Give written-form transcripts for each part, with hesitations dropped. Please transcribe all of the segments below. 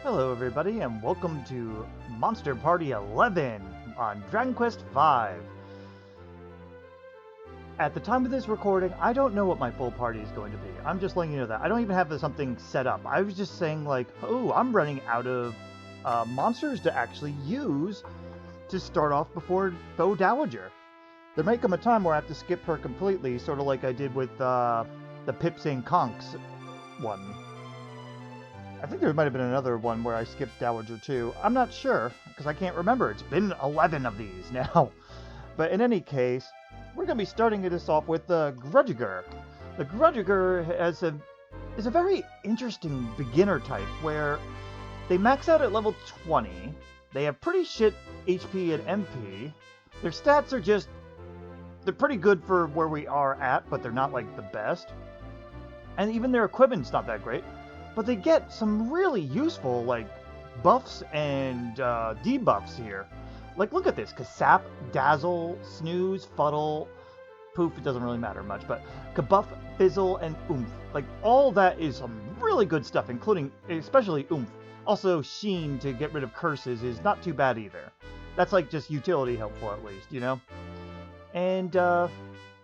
Hello everybody and welcome to Monster Party 11 on Dragon Quest V. At the time of this recording, I don't know what my full party is going to be. I'm just letting you know that. I don't even have something set up. I was just saying like, oh, I'm running out of monsters to actually use to start off before Dowager. There may come a time where I have to skip her completely, sort of like I did with the Pips and Conks one. I think there might have been another one where I skipped Dowager too. I'm not sure, because I can't remember. It's been 11 of these now. But in any case, we're going to be starting this off with the Grudgerigar. The Grudgerigar is a very interesting beginner type, where they max out at level 20. They have pretty shit HP and MP. Their stats are just... they're pretty good for where we are at, but they're not like the best. And even their equipment's not that great. But they get some really useful, like, buffs and debuffs here. Like, look at this. Kasap, Dazzle, Snooze, Fuddle, Poof, it doesn't really matter much, but Kabuff, Fizzle, and Oomph. Like, all that is some really good stuff, including, especially Oomph. Also, Sheen to get rid of curses is not too bad either. That's, like, just utility helpful, at least, you know? And, I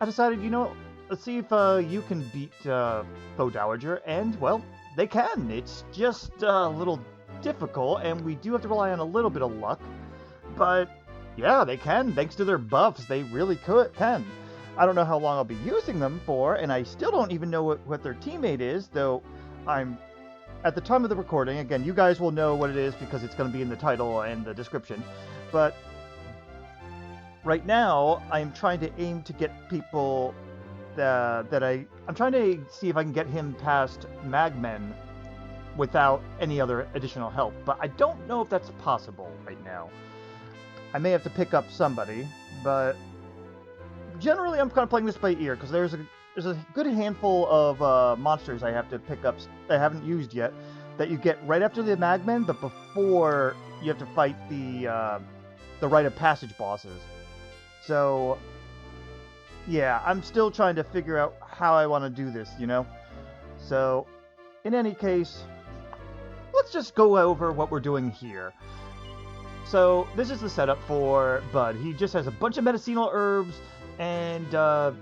decided, you know, let's see if you can beat Dowager, and, well... they can. It's just a little difficult, and we do have to rely on a little bit of luck. But, yeah, they can. Thanks to their buffs, they really can. I don't know how long I'll be using them for, and I still don't even know what their teammate is, though I'm... at the time of the recording, again, you guys will know what it is because it's going to be in the title and the description. But, right now, I'm trying to aim to get people... I'm trying to see if I can get him past Magmen without any other additional help, but I don't know if that's possible right now. I may have to pick up somebody, but generally I'm kind of playing this by ear, because there's a good handful of monsters I have to pick up that I haven't used yet, that you get right after the Magmen, but before you have to fight the Rite of Passage bosses. So... yeah, I'm still trying to figure out how I want to do this, you know? So, in any case, let's just go over what we're doing here. So, this is the setup for Bud. He just has a bunch of medicinal herbs and the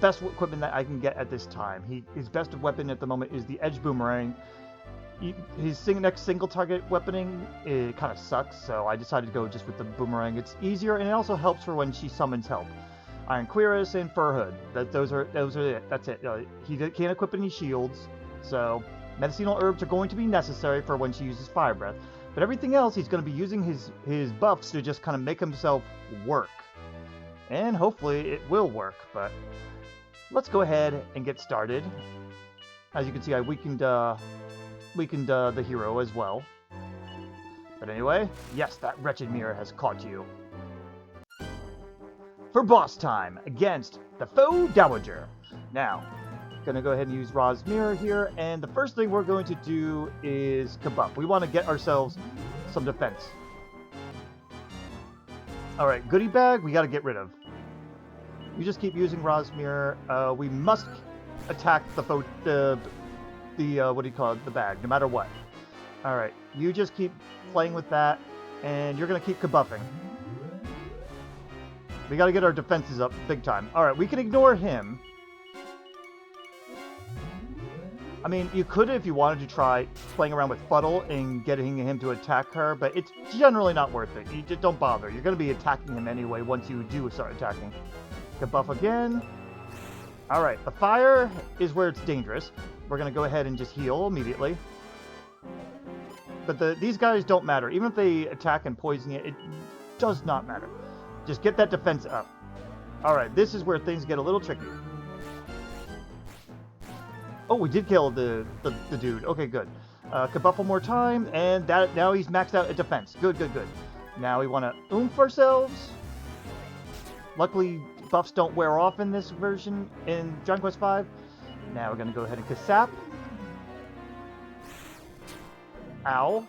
best equipment that I can get at this time. His best weapon at the moment is the Edge Boomerang. His next single target weaponing, it kind of sucks, so I decided to go just with the Boomerang. It's easier, and it also helps for when she summons help. Iron Curetis and Fur Hood. Those are it. That's it. He can't equip any shields, so medicinal herbs are going to be necessary for when she uses Fire Breath. But everything else, he's going to be using his buffs to just kind of make himself work. And hopefully it will work, but let's go ahead and get started. As you can see, I weakened the hero as well. But anyway, yes, that wretched mirror has caught you. For boss time against the Dowager. Now, gonna go ahead and use Ra's Mirror here, and the first thing we're going to do is Kabuff. We want to get ourselves some defense. Alright, Goodie Bag, we gotta get rid of. You just keep using Ra's Mirror. We must attack what do you call it, the bag, no matter what. Alright, you just keep playing with that, and you're gonna keep Kabuffing. We gotta get our defenses up big time. Alright, we can ignore him. I mean, you could if you wanted to try playing around with Fuddle and getting him to attack her, but it's generally not worth it. You just don't bother. You're gonna be attacking him anyway once you do start attacking. Kabuff again. Alright, the fire is where it's dangerous. We're gonna go ahead and just heal immediately. But these guys don't matter. Even if they attack and poison you, it does not matter. Just get that defense up. Alright, this is where things get a little tricky. Oh, we did kill the dude. Okay, good. Kabuff one more time, and now he's maxed out at defense. Good. Now we want to oomph ourselves. Luckily, buffs don't wear off in this version in Dragon Quest V. Now we're going to go ahead and Kasap. Ow.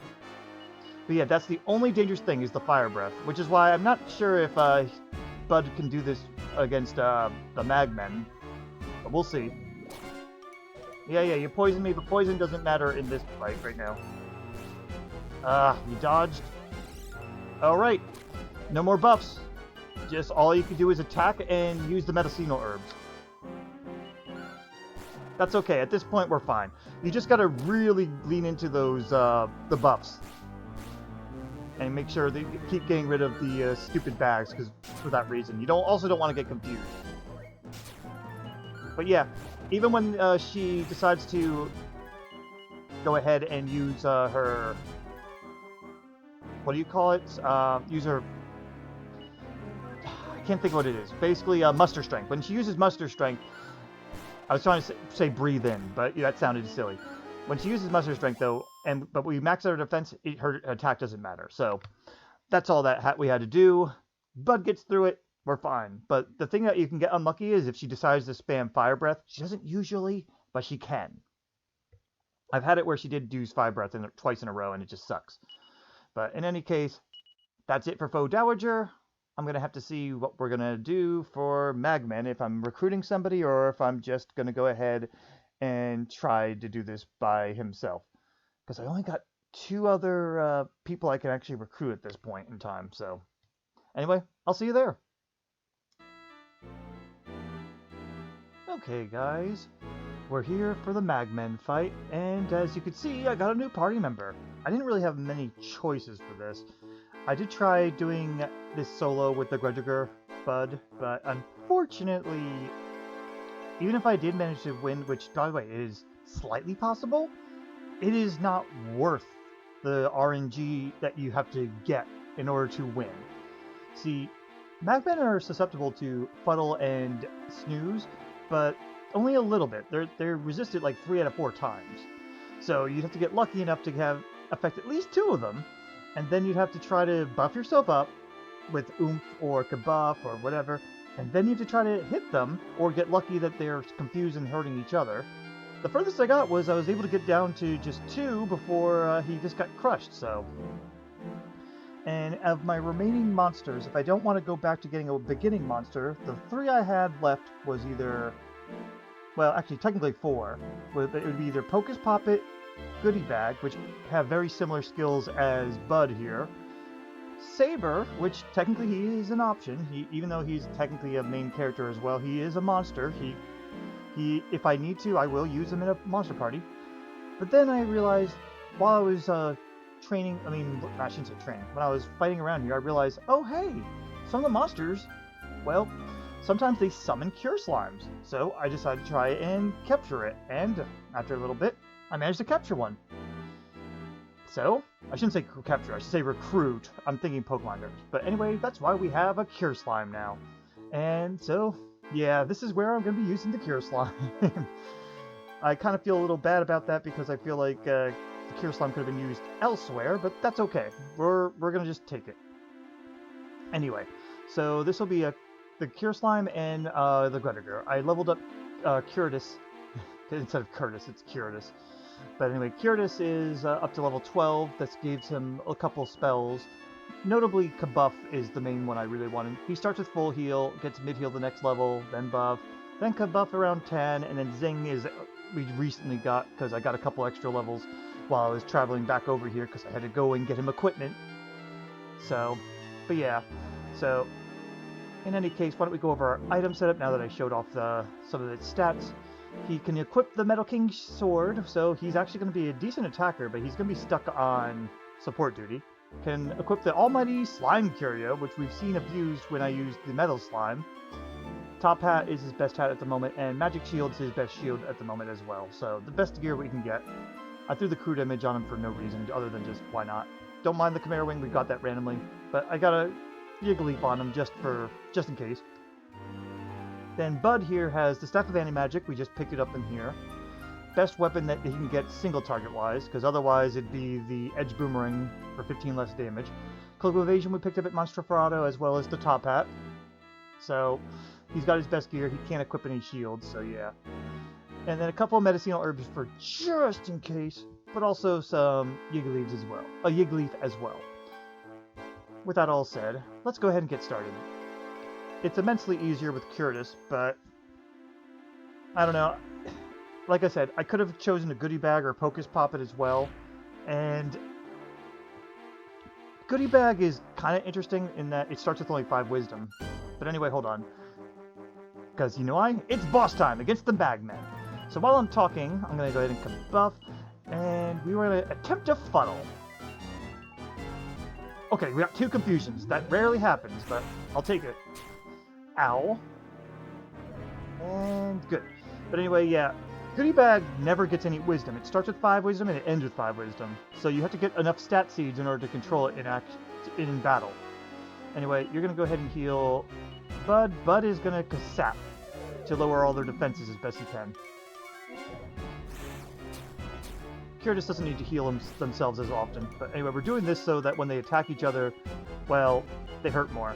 But yeah, that's the only dangerous thing is the Fire Breath, which is why I'm not sure if Bud can do this against the Magmen. But we'll see. Yeah, you poisoned me, but poison doesn't matter in this fight right now. You dodged. Alright. No more buffs. Just all you can do is attack and use the medicinal herbs. That's okay. At this point, we're fine. You just gotta really lean into those, the buffs. And make sure that you keep getting rid of the stupid bags, because for that reason. You also don't want to get confused. But yeah, even when she decides to go ahead and use her... What do you call it? Use her... I can't think of what it is. Basically, muster strength. When she uses muster strength... I was trying to say breathe in, but that sounded silly. When she uses muster strength, though, but we max out her defense, her attack doesn't matter. So that's all that we had to do. Bud gets through it. We're fine. But the thing that you can get unlucky is if she decides to spam Fire Breath. She doesn't usually, but she can. I've had it where she did use Fire Breath twice in a row, and it just sucks. But in any case, that's it for Faux Dowager. I'm going to have to see what we're going to do for Magmen, if I'm recruiting somebody or if I'm just going to go ahead and try to do this by himself. Because I only got 2 other people I can actually recruit at this point in time. So anyway, I'll see you there. Okay guys, we're here for the Magmen fight, and as you can see, I got a new party member. I didn't really have many choices for this. I did try doing this solo with the Grudgerigar Bud, but unfortunately, even if I did manage to win, which, by the way, is slightly possible, it is not worth the RNG that you have to get in order to win. See, Magmen are susceptible to Fuddle and Snooze, but only a little bit. They're resisted like 3 out of 4 times. So you'd have to get lucky enough to have affect at least 2 of them, and then you'd have to try to buff yourself up with Oomph or Kabuff or whatever, and then you have to try to hit them, or get lucky that they're confused and hurting each other. The furthest I got was I was able to get down to just 2 before he just got crushed, so... And of my remaining monsters, if I don't want to go back to getting a beginning monster, the 3 I had left was either... Well, actually, technically 4. It would be either Pocus Poppet, Goodie Bag, which have very similar skills as Bud here. Saber, which technically he is an option. Even though he's technically a main character as well, he is a monster. He, if I need to, I will use him in a monster party. But then I realized, while I was training, I shouldn't say training, when I was fighting around here, I realized, oh hey, some of the monsters, well, sometimes they summon Cureslimes. So I decided to try and capture it, and after a little bit, I managed to capture one. So, I shouldn't say capture, I should say recruit. I'm thinking Pokemon nerds. But anyway, that's why we have a Cureslime now. And so, yeah, this is where I'm going to be using the Cureslime. I kind of feel a little bad about that because I feel like the Cureslime could have been used elsewhere, but that's okay. We're going to just take it. Anyway, so this will be the Cureslime and the Grudgerigar. I leveled up Curetis. Instead of Curtis, it's Curetis. But anyway, Curetis is up to level 12. This gives him a couple spells. Notably, Kabuff is the main one I really wanted. He starts with full heal, gets mid-heal the next level, then buff, then Kabuff around 10, and then Zing is we recently got, because I got a couple extra levels while I was traveling back over here, because I had to go and get him equipment. So, but yeah. So, in any case, why don't we go over our item setup now that I showed off some of its stats. He can equip the Metal King Sword, so he's actually going to be a decent attacker, but he's going to be stuck on support duty. Can equip the Almighty Slime Curio, which we've seen abused when I used the Metal Slime. Top Hat is his best hat at the moment, and Magic Shield's his best shield at the moment as well. So the best gear we can get. I threw the crude image on him for no reason, other than just why not. Don't mind the Chimera Wing, we got that randomly, but I got a Yigglyleaf on him just in case. Then Bud here has the Staff of Anti-Magic, we just picked it up in here. Best weapon that he can get single target wise, because otherwise it'd be the Edge Boomerang for 15 less damage. Cloak of Evasion we picked up at Monster Ferrado, as well as the Top Hat. So he's got his best gear, he can't equip any shields, so yeah. And then a couple of medicinal herbs for just in case, but also some Yigglyleaf as well. With that all said, let's go ahead and get started. It's immensely easier with Curetis, but I don't know. Like I said, I could have chosen a Goodie Bag or Pocus Poppet as well, and goodie bag is kind of interesting in that it starts with only 5 wisdom. But anyway, hold on. Because you know why? It's boss time against the Magmen. So while I'm talking, I'm going to go ahead and buff, and we were going to attempt to funnel. Okay, we got 2 confusions. That rarely happens, but I'll take it. Ow. And good. But anyway, yeah. Goodie bag never gets any wisdom. It starts with 5 wisdom and it ends with 5 wisdom. So you have to get enough stat seeds in order to control it in battle. Anyway, you're going to go ahead and heal Bud. Bud is going to Kasap to lower all their defenses as best he can. Curetis doesn't need to heal themselves as often. But anyway, we're doing this so that when they attack each other, well, they hurt more.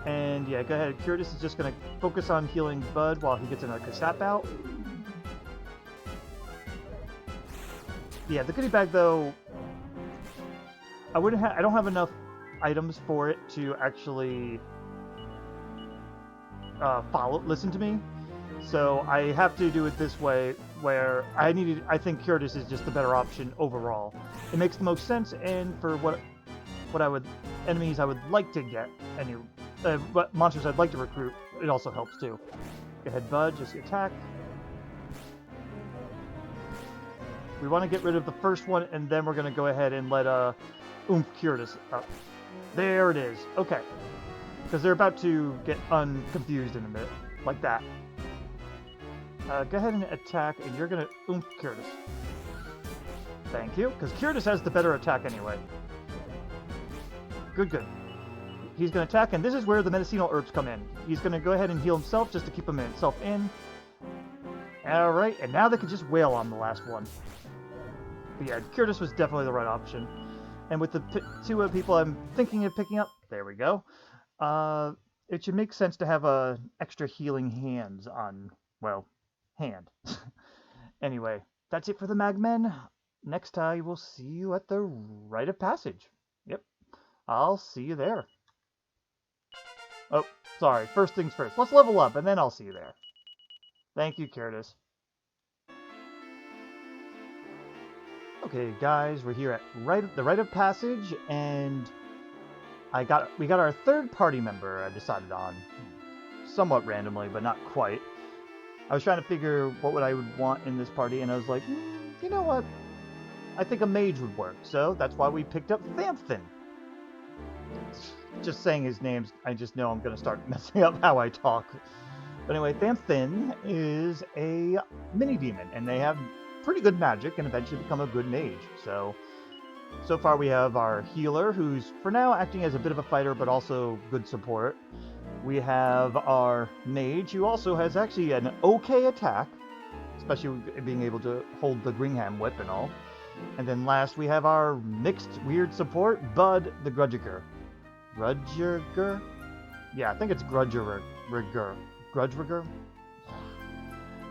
And yeah, go ahead. Curetis is just going to focus on healing Bud while he gets another Kasap out. Yeah, the goodie bag though, I don't have enough items for it to actually listen to me. So I have to do it this way, where I think Curetis is just the better option overall. It makes the most sense, and for enemies I would like to get, but monsters I'd like to recruit, it also helps too. Go ahead, Bud, just attack. We want to get rid of the first one, and then we're going to go ahead and let Curetis up. There it is. Okay. Because they're about to get unconfused in a minute. Like that. Go ahead and attack, and you're going to Curetis. Thank you, because Curetis has the better attack anyway. Good, good. He's going to attack, and this is where the medicinal herbs come in. He's going to go ahead and heal himself just to keep himself in. Alright, and now they can just wail on the last one. But yeah, Curetis was definitely the right option. And with the 2 people I'm thinking of picking up, there we go. It should make sense to have extra healing hands on, well, hand. Anyway, that's it for the Magmen. Next I will see you at the Rite of Passage. Yep, I'll see you there. Oh, sorry, first things first. Let's level up, and then I'll see you there. Thank you, Curetis. Okay, guys, we're here at the Rite of Passage, and we got our 3rd party member I decided on. Somewhat randomly, but not quite. I was trying to figure what I would want in this party, and I was like, you know what? I think a mage would work, so that's why we picked up Thamthon. Just saying his names, I just know I'm going to start messing up how I talk. But anyway, Thamthon is a Minidemon, and they have pretty good magic and eventually become a good mage. So far we have our healer, who's for now acting as a bit of a fighter, but also good support. We have our mage, who also has actually an okay attack, especially being able to hold the Gringham whip and all. And then last we have our mixed weird support, Bud the Grudgerigar. Grudgerigar? Yeah, I think it's Grudgerigar. Grudgerigar?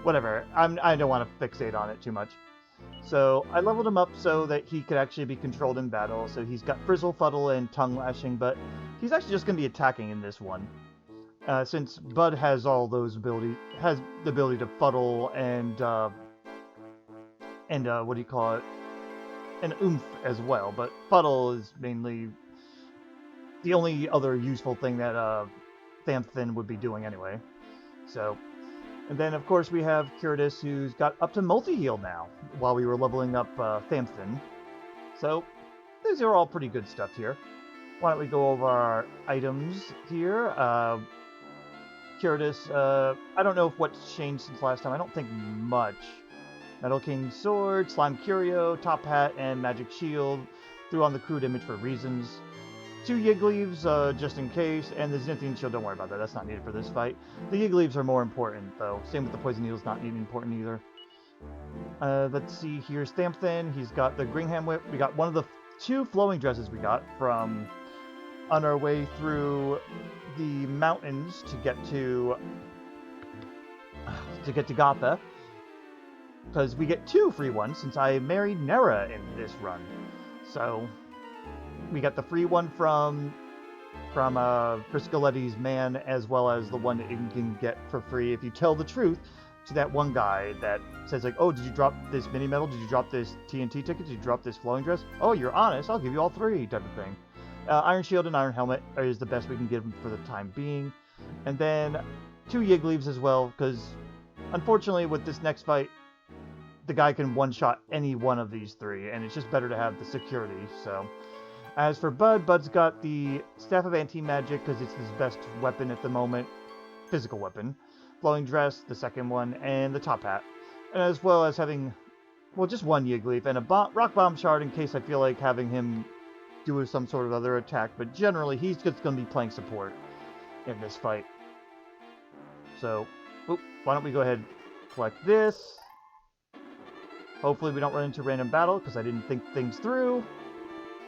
Whatever. I don't want to fixate on it too much. So I leveled him up so that he could actually be controlled in battle. So he's got Frizzle, Fuddle, and Tongue Lashing, but he's actually just going to be attacking in this one. Since Bud has all those abilities, has the ability to Fuddle and what do you call it? And Oomph as well. But Fuddle is mainly the only other useful thing that Thamthon would be doing anyway. So. And then, of course, we have Curetis, who's got up to multi-heal now, while we were leveling up Thamthon. So, these are all pretty good stuff here. Why don't we go over our items here? Curetis, I don't know if what's changed since last time. I don't think much. Metal King Sword, Slime Curio, Top Hat, and Magic Shield. Threw on the crude image for reasons. 2 Yiggleaves, just in case, and the Zenithian Shield, don't worry about that, that's not needed for this fight. The Yiggleaves are more important, though. Same with the Poison Needles, not needed important either. Let's see, here's Thamthon, he's got the Gringham Whip. We got one of the 2 flowing dresses we got from on our way through the mountains to get to Gotha. Because we get 2 free ones, since I married Nera in this run. So we got the free one from Priscaletti's man, as well as the one that you can get for free if you tell the truth to that one guy that says, like, oh, did you drop this mini medal? Did you drop this TNT ticket? Did you drop this flowing dress? Oh, you're honest. I'll give you all 3, type of thing. Iron Shield and Iron Helmet is the best we can give him for the time being. And then 2 Yiggly's as well, because unfortunately with this next fight, the guy can one-shot any one of these 3, and it's just better to have the security, so. As for Bud, Bud's got the Staff of Anti-Magic, because it's his best weapon at the moment, physical weapon. Flowing Dress, the second one, and the Top Hat. And as well as having, well, just 1 Yigglyf, and a Rock Bomb Shard in case I feel like having him do some sort of other attack, but generally he's just going to be playing support in this fight. So, why don't we go ahead and collect this. Hopefully we don't run into random battle, because I didn't think things through.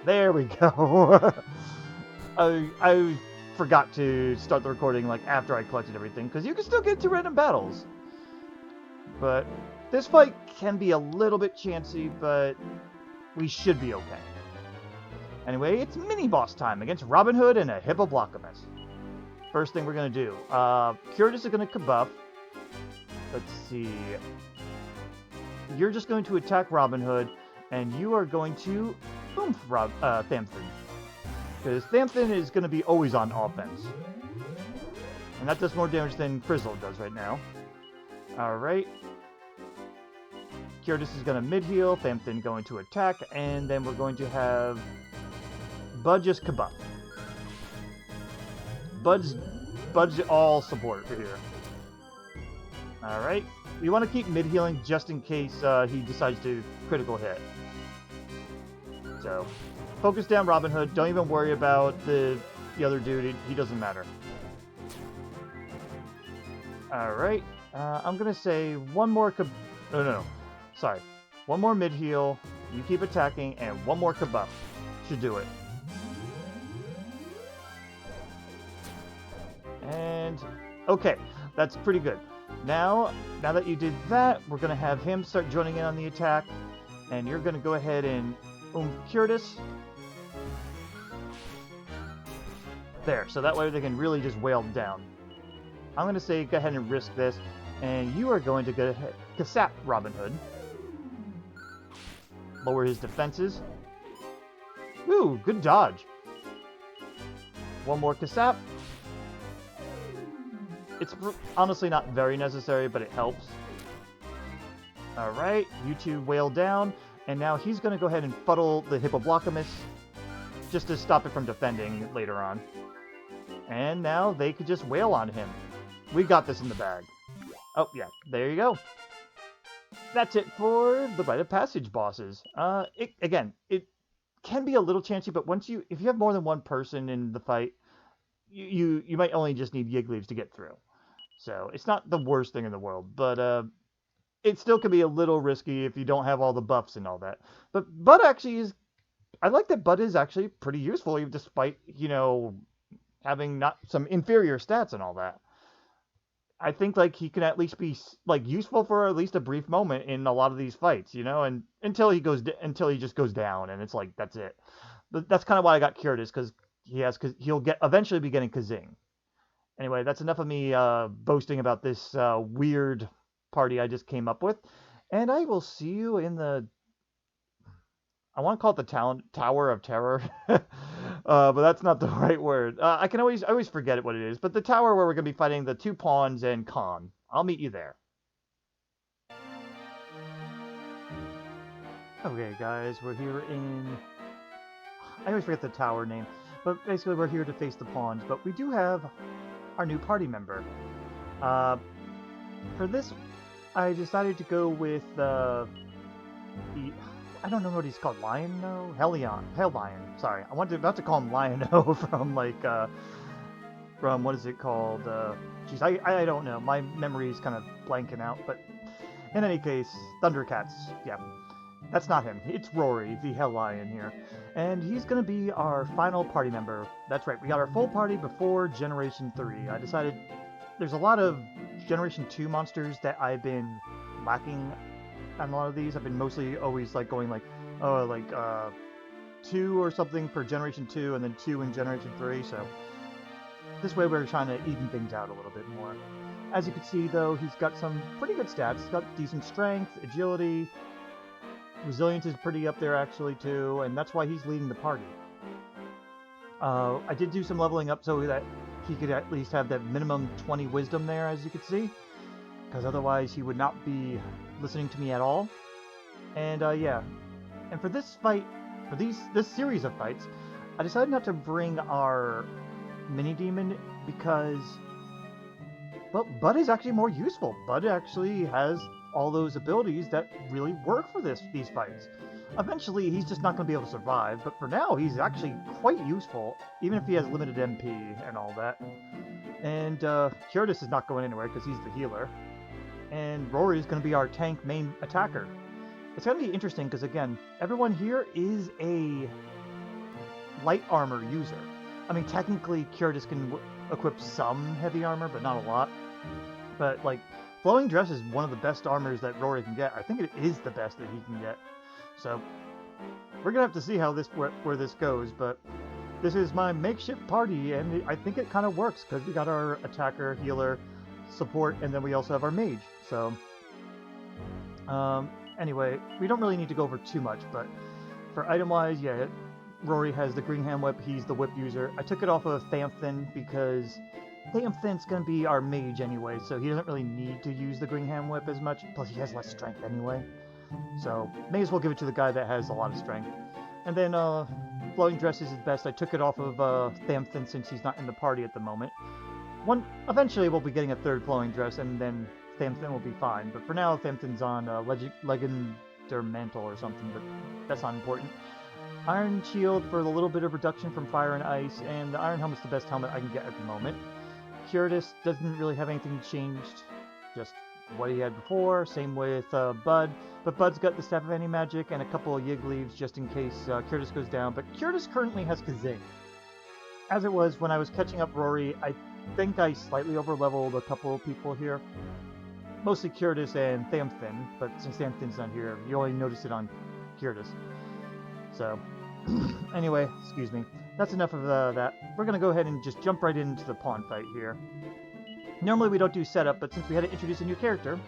There we go. I forgot to start the recording like after I collected everything, because you can still get into random battles. But this fight can be a little bit chancy, but we should be okay. Anyway, it's mini-boss time against Robin Hood and a Hippoblocomus. First thing we're going to do, Curetis is going to kabuff. Let's see. You're just going to attack Robin Hood, and you are going to oomph Thamthon. Because Thamthon is going to be always on offense. And that does more damage than Frizzle does right now. Alright. Curetis is going to mid-heal, Thamthon going to attack, and then we're going to have Bud just kabuff. Bud's all support for here. Alright. We want to keep mid-healing just in case he decides to critical hit. So, focus down Robin Hood. Don't even worry about the other dude. He doesn't matter. Alright. I'm going to say one more no. Sorry. One more mid-heal. You keep attacking, and one more kabuff. Should do it. And, okay. That's pretty good. Now that you did that, we're going to have him start joining in on the attack. And you're going to go ahead and Curetis. There, so that way they can really just wail him down. I'm going to say go ahead and risk this. And you are going to go ahead Kasap Robin Hood. Lower his defenses. Ooh, good dodge. One more Kasap. It's honestly not very necessary, but it helps. Alright, you two wail down, and now he's going to go ahead and fuddle the Hippoblocomus, just to stop it from defending later on. And now they could just wail on him. We got this in the bag. Oh, yeah, there you go. That's it for the Rite of Passage bosses. Again, it can be a little chancy, but if you have more than one person in the fight, you might only just need Yiggly's to get through. So, it's not the worst thing in the world, but it still can be a little risky if you don't have all the buffs and all that. But Bud actually is... I like that Bud is actually pretty useful, despite, having not some inferior stats and all that. I think, he can at least be, useful for at least a brief moment in a lot of these fights, and until he just goes down, and it's that's it. But that's kind of why I got Curetis, because he'll eventually be getting Kazing. Anyway, that's enough of me boasting about this weird party I just came up with. And I will see you in the... I want to call it the Tower of Terror. But that's not the right word. I always forget what it is. But the tower where we're going to be fighting the 2 pawns and Kon. I'll meet you there. Okay, guys, we're here in... I always forget the tower name. But basically, we're here to face the pawns. But we do have our new party member. For this, I decided to go with the... I don't know what he's called. Lion-O? Hellion. Sorry. About to call him Lion-O from, from, what is it called? Jeez, I don't know. My memory's kind of blanking out. But in any case, Thundercats. Yeah. That's not him. It's Roary, the Hellion here. And he's going to be our final party member. That's right. We got our full party before Generation 3. I decided there's a lot of Generation 2 monsters that I've been lacking on a lot of these. I've been mostly always going 2 or something for Generation 2 and then 2 in Generation 3. So this way we're trying to even things out a little bit more. As you can see, though, he's got some pretty good stats. He's got decent strength, agility, resilience is pretty up there actually too, and that's why he's leading the party. I did do some leveling up so that he could at least have that minimum 20 wisdom there, as you can see, because otherwise he would not be listening to me at all. And yeah, and for this fight, for this series of fights, I decided not to bring our Minidemon because, well, Bud is actually more useful. Bud actually has all those abilities that really work for these fights. Eventually, he's just not going to be able to survive, but for now, he's actually quite useful, even if he has limited MP and all that. And Curetis is not going anywhere because he's the healer. And Roary is going to be our tank main attacker. It's going to be interesting because, again, everyone here is a light armor user. I mean, technically, Curetis can equip some heavy armor, but not a lot. But, like, Flowing Dress is one of the best armors that Roary can get. I think it is the best that he can get. So, we're going to have to see how where this goes, but this is my makeshift party, and I think it kind of works, because we got our attacker, healer, support, and then we also have our mage. So, anyway, we don't really need to go over too much, but for item-wise, yeah, Roary has the Greenham Whip, he's the whip user. I took it off of Thamthon because Thamthon's going to be our mage anyway, so he doesn't really need to use the Greenham Whip as much, plus he has less strength anyway. So, may as well give it to the guy that has a lot of strength. And then, Flowing Dress is his best. I took it off of Thamthon since he's not in the party at the moment. Eventually we'll be getting a third Flowing Dress, and then Thamthon will be fine. But for now, Thamthon's on Legendary Mantle or something, but that's not important. Iron Shield for the little bit of reduction from fire and ice, and the Iron Helmet's the best helmet I can get at the moment. Curetis doesn't really have anything changed, just what he had before. Same with Bud, but Bud's got the Staff of Anti-Magic and a couple of Yig Leaves just in case Curetis goes down. But Curetis currently has Kazing. As it was when I was catching up Roary, I think I slightly overleveled a couple of people here. Mostly Curetis and Thamthon, but since Thamthon's not here, you only notice it on Curetis. So, anyway, excuse me. That's enough of that. We're going to go ahead and just jump right into the pawn fight here. Normally we don't do setup, but since we had to introduce a new character,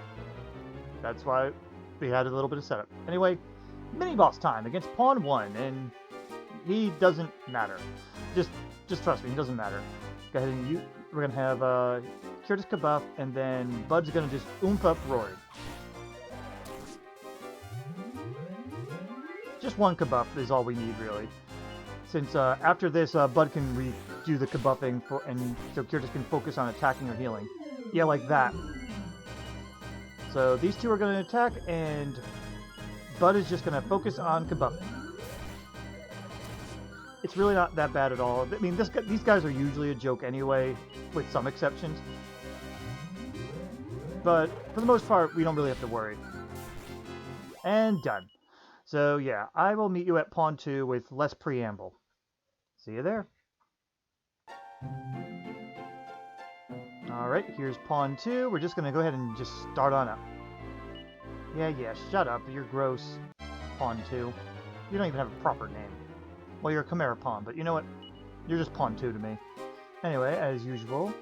that's why we had a little bit of setup. Anyway, mini-boss time against Pawn 1, and he doesn't matter. Just trust me, he doesn't matter. Go ahead and we're going to have Curetis Kabuff, and then Bud's going to just oomph up Roary. Just one Kabuff is all we need, really. Since after this, Bud can redo the Kabuffing, and so Curetis can focus on attacking or healing. Yeah, like that. So these two are going to attack, and Bud is just going to focus on Kabuffing. It's really not that bad at all. I mean, these guys are usually a joke anyway, with some exceptions. But for the most part, we don't really have to worry. And done. So yeah, I will meet you at Pawn 2 with less preamble. See you there. Alright, here's Pawn 2. We're just going to go ahead and just start on up. Yeah, shut up. You're gross. Pawn 2. You don't even have a proper name. Well, you're a Chimera Pawn, but you know what? You're just Pawn 2 to me. Anyway, as usual,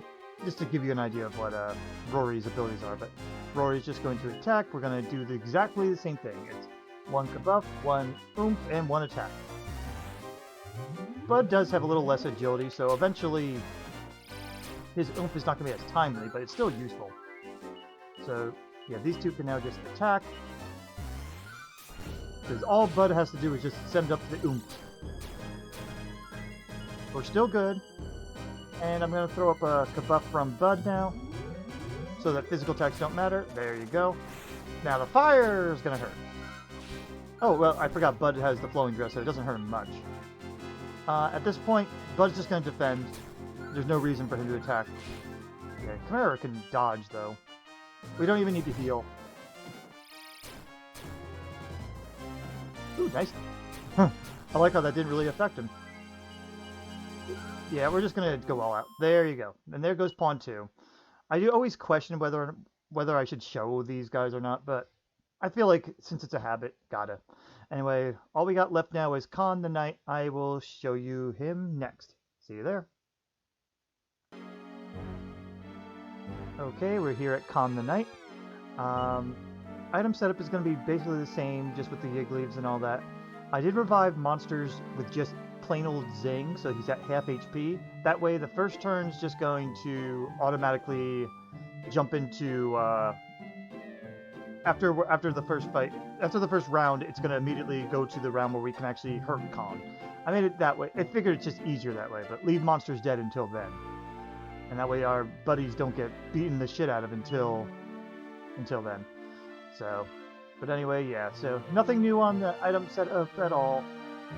just to give you an idea of what Roary's abilities are, but Roary's just going to attack. We're going to do exactly the same thing. It's one Kabuff, one Oomph, and one attack. Bud does have a little less agility, so eventually his Oomph is not going to be as timely, but it's still useful. So, yeah, these two can now just attack. Because all Bud has to do is just send up the Oomph. We're still good. And I'm going to throw up a Kabuff from Bud now, so that physical attacks don't matter. There you go. Now the fire is going to hurt. Oh, well, I forgot Bud has the Flowing Dress, so it doesn't hurt him much. At this point, Bud's just going to defend. There's no reason for him to attack. Yeah, Chimera can dodge, though. We don't even need to heal. Ooh, nice. I like how that didn't really affect him. Yeah, we're just going to go all out. There you go. And there goes Pawn 2. I do always question whether I should show these guys or not, but I feel like since it's a habit, gotta. Anyway, all we got left now is Kon the Knight. I will show you him next. See you there. Okay, we're here at Kon the Knight. Item setup is going to be basically the same, just with the Yig Leaves and all that. I did revive monsters with just plain old Zing, so he's at half HP. That way the first turn's just going to automatically jump into, after the first fight, after the first round, it's going to immediately go to the round where we can actually hurt Kon. I made it that way. I figured it's just easier that way, but leave monsters dead until then. And that way our buddies don't get beaten the shit out of until then. So, but anyway, yeah, so nothing new on the item setup at all.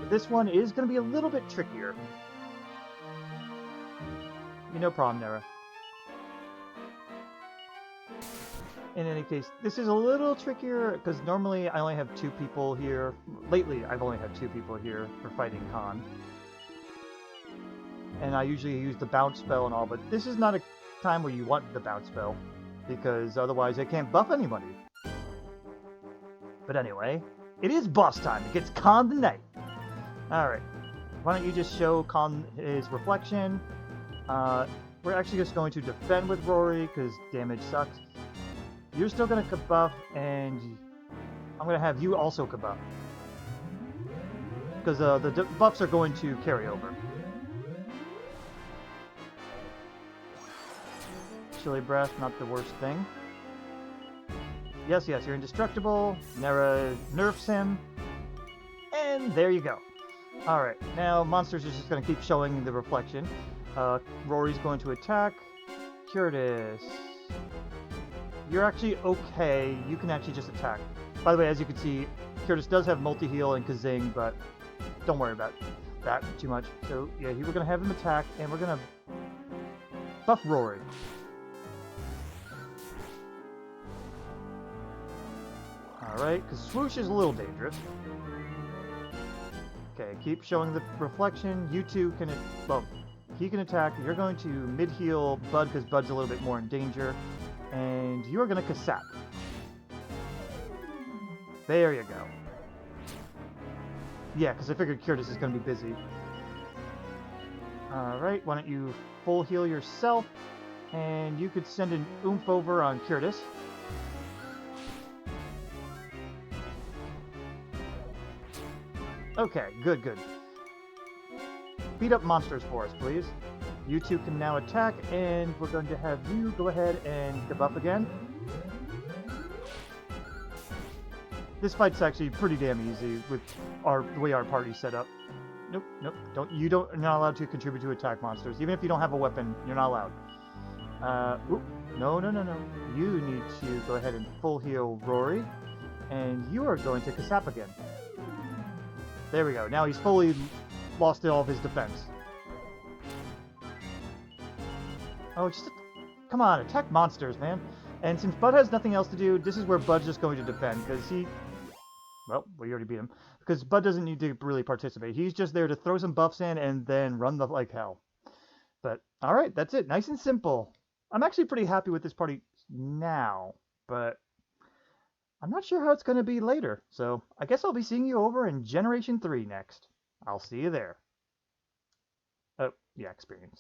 This one is going to be a little bit trickier. No problem, Nera. In any case, this is a little trickier because normally I only have 2 people here. Lately, I've only had 2 people here for fighting Kon. And I usually use the bounce spell and all, but this is not a time where you want the bounce spell because otherwise I can't buff anybody. But anyway, it is boss time. It gets Kon the Knight. Alright, why don't you just show Kon his reflection. We're actually just going to defend with Roary because damage sucks. You're still going to kabuff, and I'm going to have you also kabuff. Because the buffs are going to carry over. Chilly Breath, not the worst thing. Yes, you're indestructible. Nera nerfs him. And there you go. Alright, now Monsters is just going to keep showing the reflection. Roary's going to attack. Curetis. You're actually okay. You can actually just attack. By the way, as you can see, Curetis does have multi-heal and Kazing, but don't worry about that too much. So, yeah, we're going to have him attack, and we're going to buff Roary. Alright, because Swoosh is a little dangerous. Okay, keep showing the reflection. You two can, well, he can attack. You're going to mid-heal Bud, because Bud's a little bit more in danger. And you are going to Kasap. There you go. Yeah, because I figured Curetis is going to be busy. Alright, why don't you full heal yourself, and you could send an oomph over on Curetis. Okay, good. Beat up monsters for us, please. You two can now attack, and we're going to have you go ahead and debuff again. This fight's actually pretty damn easy with the way our party's set up. Nope. You're not allowed to contribute to attack monsters. Even if you don't have a weapon, you're not allowed. No. You need to go ahead and full heal Roary, and you are going to Kasap again. There we go. Now he's fully lost all of his defense. Oh, come on, attack monsters, man. And since Bud has nothing else to do, this is where Bud's just going to defend, because well, we already beat him. Because Bud doesn't need to really participate. He's just there to throw some buffs in and then run like hell. But, alright, that's it. Nice and simple. I'm actually pretty happy with this party now, but I'm not sure how it's going to be later. So, I guess I'll be seeing you over in Generation 3 next. I'll see you there. Oh, yeah, experience.